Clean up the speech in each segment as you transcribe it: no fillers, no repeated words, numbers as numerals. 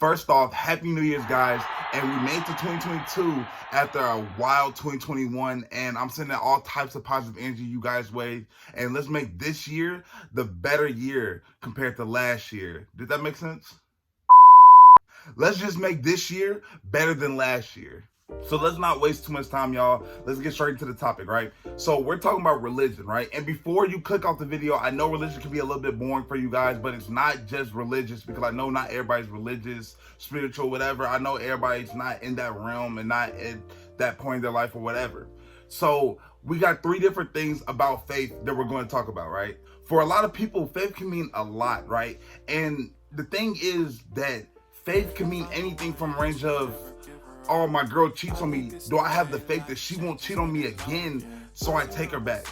First off, Happy New Year's, guys. And we made it to 2022 after a wild 2021. And I'm sending all types of positive energy you guys' way. And let's make this year the better year compared to last year. Did that make sense? Let's just make this year better than last year. So let's not waste too much time, y'all. Let's get straight into the topic, right? So we're talking about religion, right? And before you click off the video, I know religion can be a little bit boring for you guys, but it's not just religious, because I know not everybody's religious, spiritual, whatever. I know everybody's not in that realm and not at that point in their life or whatever. So we got 3 different things about faith that we're going to talk about, right? For a lot of people, faith can mean a lot, right? And the thing is that faith can mean anything from a range of, oh, my girl cheats on me. Do I have the faith that she won't cheat on me again, so I take her back?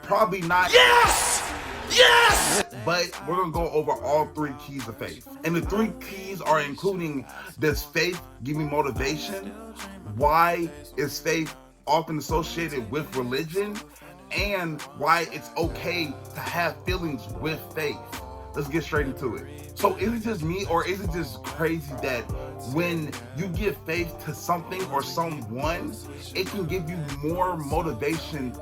Probably not. Yes! Yes! But we're going to go over all 3 keys of faith. And the 3 keys are including, does faith give me motivation? Why is faith often associated with religion? And why it's okay to have feelings with faith. Let's get straight into it. So is it just me, or is it just crazy that when you give faith to something or someone, it can give you more motivation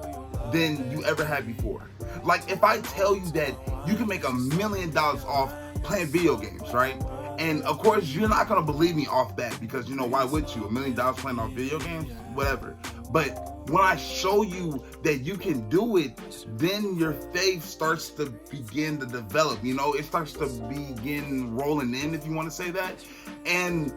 than you ever had before? Like, if I tell you that you can make $1 million off playing video games, right? And of course, you're not gonna believe me off that, because, you know, why would you? $1 million playing off video games? Whatever. But when I show you that you can do it, then your faith starts to begin to develop, you know? It starts to begin rolling in, if you want to say that. And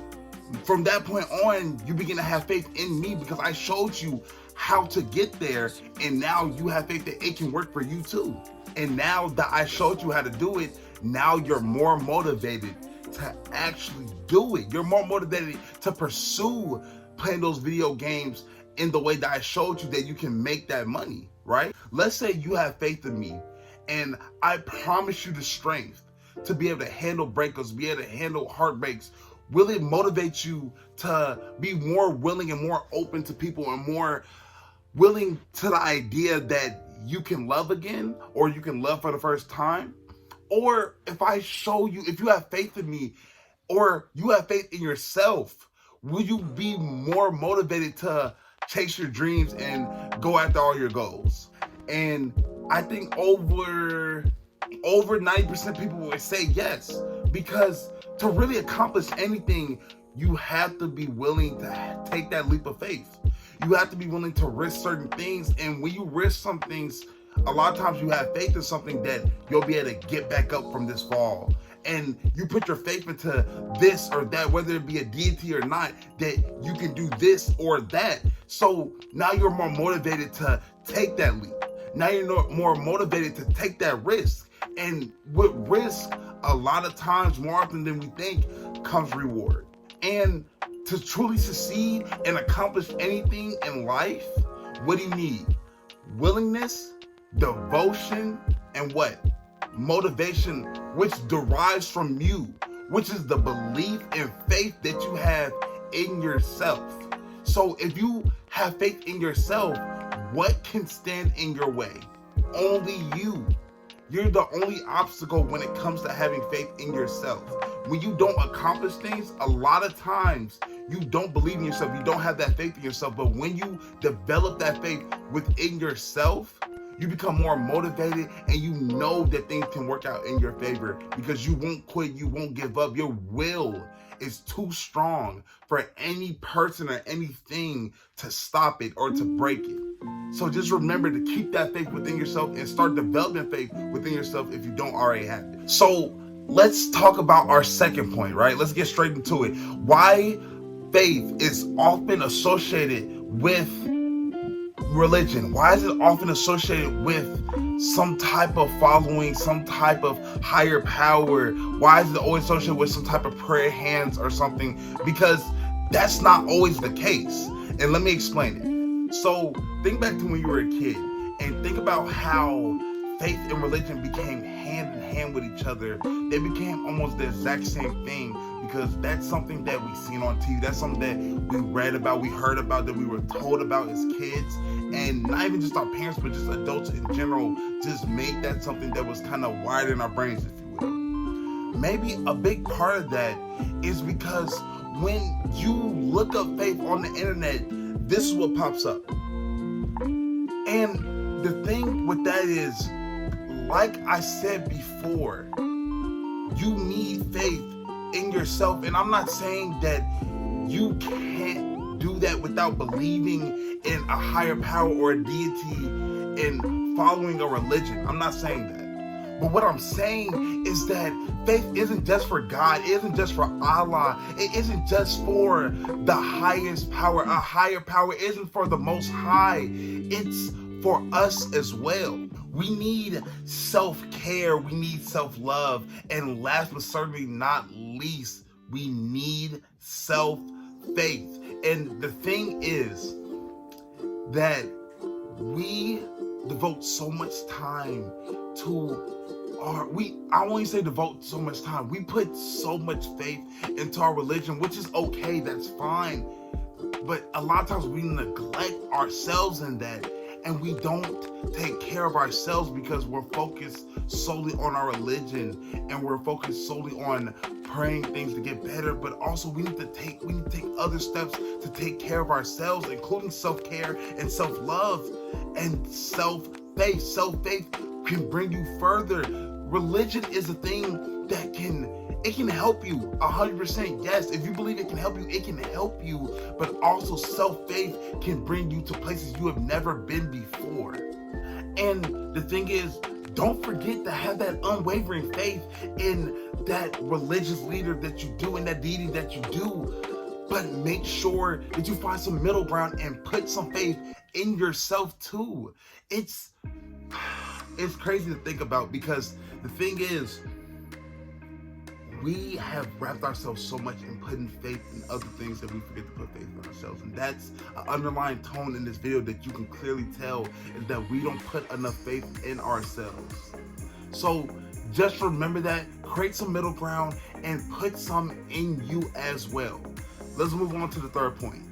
from that point on, you begin to have faith in me, because I showed you how to get there, and now you have faith that it can work for you too. And now that I showed you how to do it, now you're more motivated to actually do it. You're more motivated to pursue playing those video games in the way that I showed you that you can make that money, right? Let's say you have faith in me, and I promise you the strength to be able to handle breakups, be able to handle heartbreaks. Will it motivate you to be more willing and more open to people, and more willing to the idea that you can love again, or you can love for the first time? Or if I show you, if you have faith in me, or you have faith in yourself, will you be more motivated to chase your dreams and go after all your goals? And I think over 90% of people would say yes, because to really accomplish anything, you have to be willing to take that leap of faith. You have to be willing to risk certain things, and when you risk some things, a lot of times you have faith in something that you'll be able to get back up from this fall. And you put your faith into this or that, whether it be a deity or not, that you can do this or that. So now you're more motivated to take that leap. Now you're more motivated to take that risk. And with risk, a lot of times, more often than we think, comes reward. And to truly succeed and accomplish anything in life, what do you need? Willingness, devotion, and what? Motivation, which derives from you, which is the belief and faith that you have in yourself. So if you have faith in yourself, what can stand in your way? Only you. You're the only obstacle when it comes to having faith in yourself. When you don't accomplish things, a lot of times you don't believe in yourself. You don't have that faith in yourself. But when you develop that faith within yourself, you become more motivated, and you know that things can work out in your favor, because you won't quit, you won't give up. Your will is too strong for any person or anything to stop it or to break it. So just remember to keep that faith within yourself and start developing faith within yourself if you don't already have it. So let's talk about our second point, right? Let's get straight into it. Why faith is often associated with religion. Why is it often associated with some type of following, some type of higher power? Why is it always associated with some type of prayer hands or something? Because that's not always the case. And let me explain it. So think back to when you were a kid, and think about how faith and religion became hand in hand with each other. They became almost the exact same thing, because that's something that we seen on TV. That's something that we read about, we heard about, that we were told about as kids. And not even just our parents, but just adults in general just made that something that was kind of wired in our brains, if you will. maybe a big part of that is because when you look up faith on the internet, this is what pops up. And the thing with that is, like I said before, you need faith in yourself. And I'm not saying that you can't do that without believing in a higher power or a deity and following a religion. I'm not saying that. But what I'm saying is that faith isn't just for God. It isn't just for Allah. It isn't just for the highest power. A higher power isn't for the Most High. It's for us as well. We need self-care. We need self-love. And last but certainly not least, we need self-faith. And the thing is that we devote so much time to I won't say devote so much time. We put so much faith into our religion, which is okay, that's fine. But a lot of times we neglect ourselves in that, and we don't take care of ourselves because we're focused solely on our religion and we're focused solely on praying things to get better. But also we need to take other steps to take care of ourselves, including self-care and self-love and self-faith. Self-faith can bring you further. Religion is a thing that can help you 100%. Yes, if you believe it can help you, it can help you. But also self-faith can bring you to places you have never been before. And the thing is, don't forget to have that unwavering faith in that religious leader that you do, and that deity that you do. But make sure that you find some middle ground and put some faith in yourself too. It's crazy to think about, because the thing is, we have wrapped ourselves so much in putting faith in other things that we forget to put faith in ourselves. And that's an underlying tone in this video that you can clearly tell, is that we don't put enough faith in ourselves. So just remember that, create some middle ground and put some in you as well. Let's move on to the third point.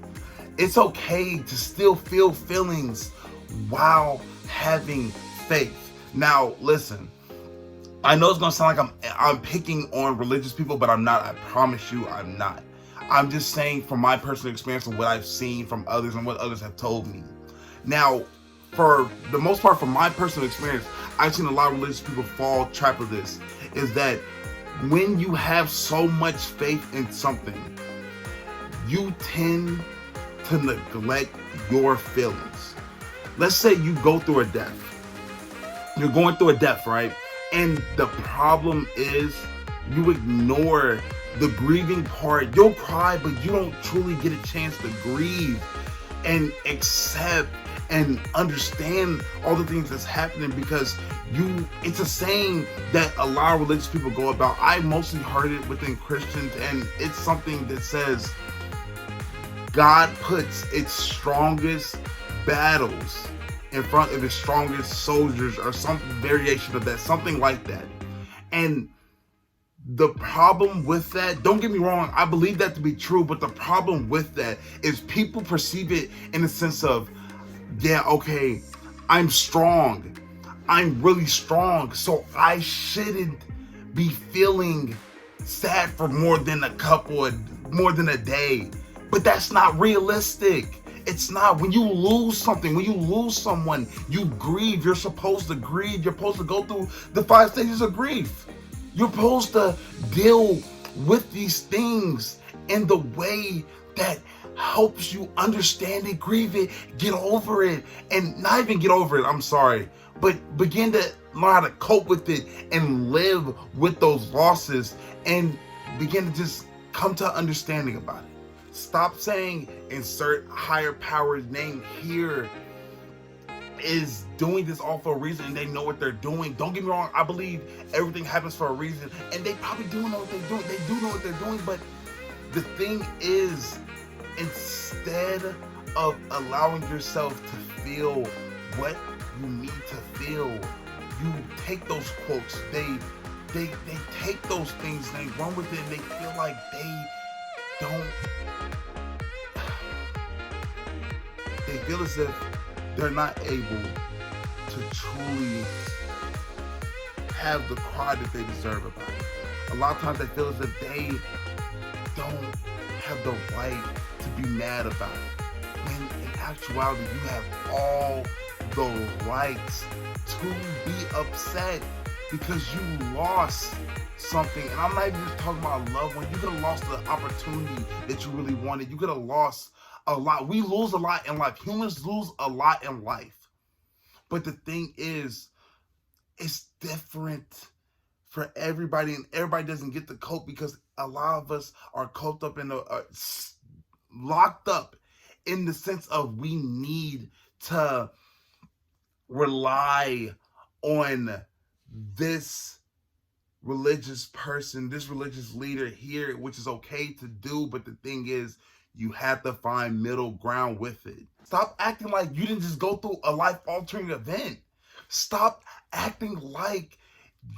It's okay to still feel feelings while having faith. Now, listen, I know it's gonna sound like I'm picking on religious people, but I'm not. I promise you, I'm not. I'm just saying from my personal experience and what I've seen from others and what others have told me. Now, for the most part, from my personal experience, I've seen a lot of religious people fall trap of this, is that when you have so much faith in something, you tend to neglect your feelings. Let's say you go through a death. You're going through a death, right? And the problem is you ignore the grieving part. You'll cry, but you don't truly get a chance to grieve and accept and understand all the things that's happening, because it's a saying that a lot of religious people go about. I mostly heard it within Christians, and it's something that says God puts its strongest battles in front of his strongest soldiers, or some variation of that, something like that. And the problem with that, don't get me wrong, I believe that to be true, but the problem with that is people perceive it in the sense of, yeah, okay, I'm strong. I'm really strong, so I shouldn't be feeling sad for more than a day. But that's not realistic. It's not. When you lose something, when you lose someone, you grieve. You're supposed to grieve. You're supposed to go through the 5 stages of grief. You're supposed to deal with these things in the way that helps you understand it, grieve it, get over it, and not even get over it, I'm sorry, but begin to learn how to cope with it and live with those losses, and begin to just come to understanding about it. Stop saying insert higher power's name here is doing this all for a reason, and they know what they're doing. Don't get me wrong, I believe everything happens for a reason, and they probably do know what they're doing. They do know what they're doing, but the thing is, instead of allowing yourself to feel what you need to feel, you take those quotes, they take those things, they run with it, and they feel like they feel as if they're not able to truly have the cry that they deserve about it. A a lot of times they feel as if they don't have the right to be mad about it. When in actuality, you have all the rights to be upset because you lost something. And I'm not even just talking about a loved one. You could have lost the opportunity that you really wanted. You could have lost a lot. We lose a lot in life. Humans lose a lot in life. But the thing is, it's different for everybody, and everybody doesn't get to cope because a lot of us are coped up in locked up in the sense of we need to rely on this religious person, this religious leader here, which is okay to do, but the thing is, you have to find middle ground with it. Stop acting like you didn't just go through a life-altering event. Stop acting like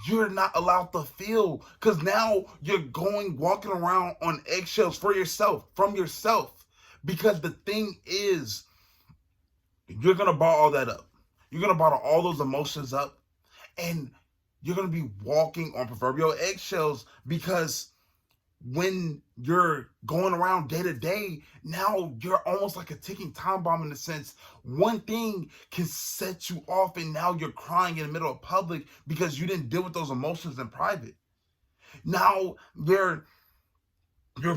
you're not allowed to feel, because now you're walking around on eggshells for yourself, from yourself. Because the thing is, you're going to bottle all that up. You're going to bottle all those emotions up, and you're going to be walking on proverbial eggshells, because when you're going around day to day, now you're almost like a ticking time bomb in the sense one thing can set you off, and now you're crying in the middle of public because you didn't deal with those emotions in private. Now you're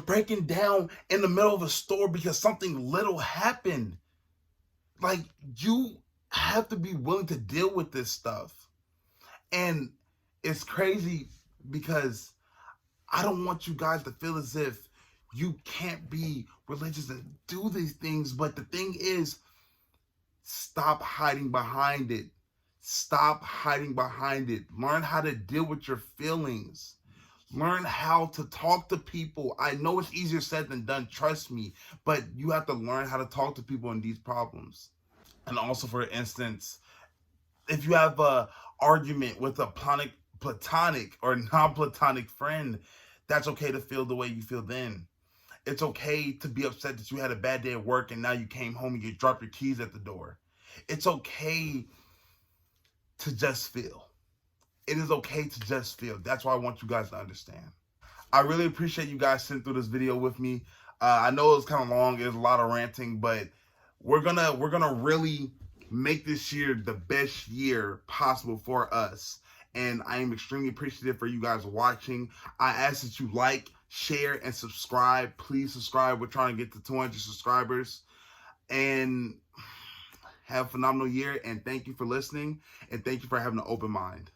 breaking down in the middle of a store because something little happened. Like, you have to be willing to deal with this stuff. And it's crazy because I don't want you guys to feel as if you can't be religious and do these things. But the thing is, stop hiding behind it. Stop hiding behind it. Learn how to deal with your feelings. Learn how to talk to people. I know it's easier said than done, trust me. But you have to learn how to talk to people in these problems. And also, for instance, if you have a argument with a platonic or non-platonic friend, that's okay to feel the way you feel then. It's okay to be upset that you had a bad day at work and now you came home and you dropped your keys at the door. It's okay to just feel. It is okay to just feel. That's why I want you guys to understand. I really appreciate you guys sitting through this video with me. I know it was kind of long. It was a lot of ranting, but we're gonna really make this year the best year possible for us. And I am extremely appreciative for you guys watching. I ask that you like, share, and subscribe. Please subscribe. We're trying to get to 200 subscribers. And have a phenomenal year. And thank you for listening. And thank you for having an open mind.